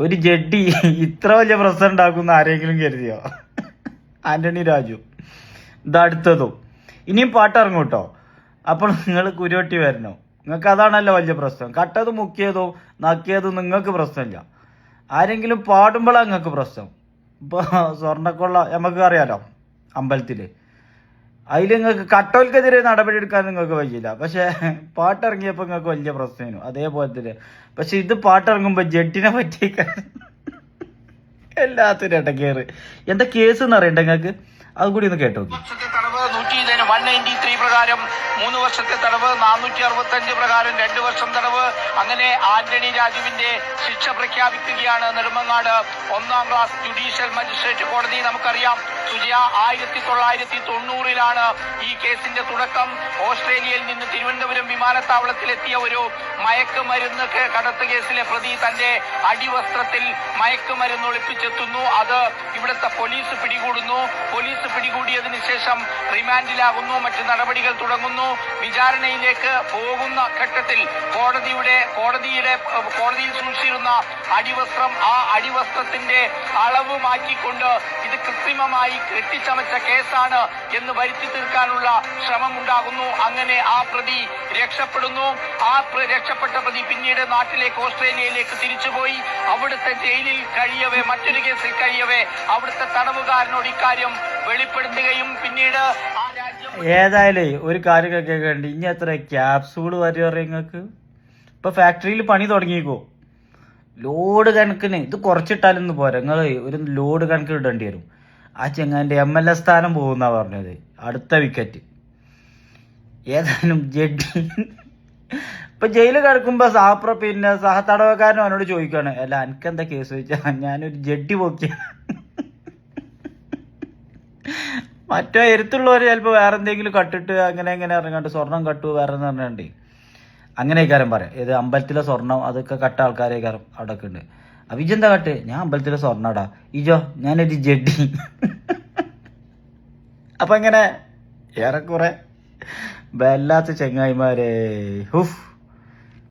ഒരു ജഡ്ഡി ഇത്ര വലിയ പ്രശ്നം ഉണ്ടാക്കുന്ന ആരെങ്കിലും കരുതിയോ? ആന്റണി രാജു. ഇതടുത്തതും ഇനിയും പാട്ടിറങ്ങും കേട്ടോ. അപ്പോൾ നിങ്ങൾ കുരുവട്ടി വരണോ? നിങ്ങൾക്ക് അതാണല്ലോ വലിയ പ്രശ്നം. കട്ടതും മുക്കിയതും നക്കിയതും നിങ്ങൾക്ക് പ്രശ്നമില്ല. ആരെങ്കിലും പാടുമ്പോഴാണ് നിങ്ങൾക്ക് പ്രശ്നം. ഇപ്പോൾ സ്വർണ്ണക്കൊള്ള നമുക്ക് അറിയാലോ അമ്പലത്തില്, അതിൽ നിങ്ങൾക്ക് കട്ടോൽക്കെതിരെ നടപടി എടുക്കാൻ നിങ്ങൾക്ക് വയ്യില്ല. പക്ഷെ പാട്ടിറങ്ങിയപ്പോൾ നിങ്ങൾക്ക് വലിയ പ്രശ്നമായിരുന്നു. അതേപോലെ തന്നെ പക്ഷെ ഇത് പാട്ടിറങ്ങുമ്പോൾ ജഡ്ജിനെ പറ്റിയേക്കാൻ എല്ലാത്തിനും ഇടക്കേറ്. എന്താ കേസ് എന്ന് അറിയണ്ട നിങ്ങൾക്ക്? അതും കൂടി ഒന്ന് കേട്ടോ. 193 പ്രകാരം 3 വർഷത്തെ തടവ്, 465 പ്രകാരം 2 വർഷം തടവ്. അങ്ങനെ ആന്റണി രാജുവിന്റെ ശിക്ഷ പ്രഖ്യാപിക്കുകയാണ് നെടുമങ്ങാട് 1ാം ക്ലാസ് ജുഡീഷ്യൽ മജിസ്ട്രേറ്റ് കോടതി. നമുക്കറിയാം സുജയ, 1990-ലാണ് ഈ കേസിന്റെ തുടക്കം. ഓസ്ട്രേലിയയിൽ നിന്ന് തിരുവനന്തപുരം വിമാനത്താവളത്തിലെത്തിയ ഒരു മയക്കുമരുന്ന് കടത്ത് കേസിലെ പ്രതി തന്റെ അടിവസ്ത്രത്തിൽ മയക്കുമരുന്ന് ഒളിപ്പിച്ചെത്തുന്നു. അത് ഇവിടുത്തെ പോലീസ് പിടികൂടുന്നു. പോലീസ് പിടികൂടിയതിനു ശേഷം റിമാൻഡിലാകുന്നു. മറ്റു നടപടികൾ തുടങ്ങുന്നു. വിചാരണയിലേക്ക് പോകുന്ന ഘട്ടത്തിൽ കോടതിയിൽ സൂക്ഷിച്ചിരുന്ന അടിവസ്ത്രം, ആ അടിവസ്ത്രത്തിന്റെ അളവ് മാറ്റിക്കൊണ്ട് ഇത് കൃത്രിമമായി കെട്ടിച്ചമച്ച കേസാണ് എന്ന് വരുത്തി തീർക്കാനുള്ള ശ്രമമുണ്ടാകുന്നു. അങ്ങനെ ആ പ്രതി രക്ഷപ്പെടുന്നു. ആ രക്ഷപ്പെട്ട പ്രതി പിന്നീട് നാട്ടിലേക്ക്, ഓസ്ട്രേലിയയിലേക്ക് തിരിച്ചുപോയി. അവിടുത്തെ ജയിലിൽ കഴിയവേ, മറ്റൊരു കേസിൽ കഴിയവേ അവിടുത്തെ തടവുകാരനോട് ഇക്കാര്യം വെളിപ്പെടുത്തുകയും പിന്നീട് ആ രാജ്യം. ഏതായാലും ഒരു കാര്യമൊക്കെ കണ്ട് ഇനി എത്ര ക്യാപ്സൂൾ വരെ നിങ്ങൾക്ക് ഇപ്പൊ ഫാക്ടറിയിൽ പണി തുടങ്ങിക്കോ. ലോഡ് കണക്കിന് ഇത് കുറച്ചിട്ടാലൊന്നും പോരാ, നിങ്ങൾ ഒരു ലോഡ് കണക്കിന് ഇടേണ്ടി വരും. ആ ചെങ്ങാൻ്റെ MLA സ്ഥാനം പോകുന്ന പറഞ്ഞത്, അടുത്ത വിക്കറ്റ്. ഏതായാലും ജഡ്ജി ഇപ്പൊ ജയിലിൽ കിടക്കുമ്പോ പിന്നെ സഹതടവക്കാരനും അവനോട് ചോദിക്കാണ്, അല്ല എനിക്കെന്താ കേസ് ചോദിച്ചാ ഞാനൊരു ജഡ്ഡി പൊക്കിയ. മറ്റോ എരുത്തുള്ളവർ ചിലപ്പോൾ വേറെ എന്തെങ്കിലും കട്ടിട്ട് അങ്ങനെ ഇറങ്ങാണ്ട് സ്വർണം കട്ടു വേറെ പറഞ്ഞാണ്ട് അങ്ങനെയൊക്കെ പറയാം. ഏത് അമ്പലത്തിലെ സ്വർണം അതൊക്കെ കട്ട ആൾക്കാരൊക്കെ അവിടെ ഒക്കെ ഉണ്ട്. അപ്പൊ ഇജെന്താ കട്ട്? ഞാൻ അമ്പലത്തിലെ സ്വർണ്ണടാ. ഇജോ? ഞാനൊരു ജഡ്ഡി. അപ്പൊ ഇങ്ങനെ ഏറെക്കുറെ വല്ലാത്ത ചെങ്ങായിമാരെ. ഹുഫ്.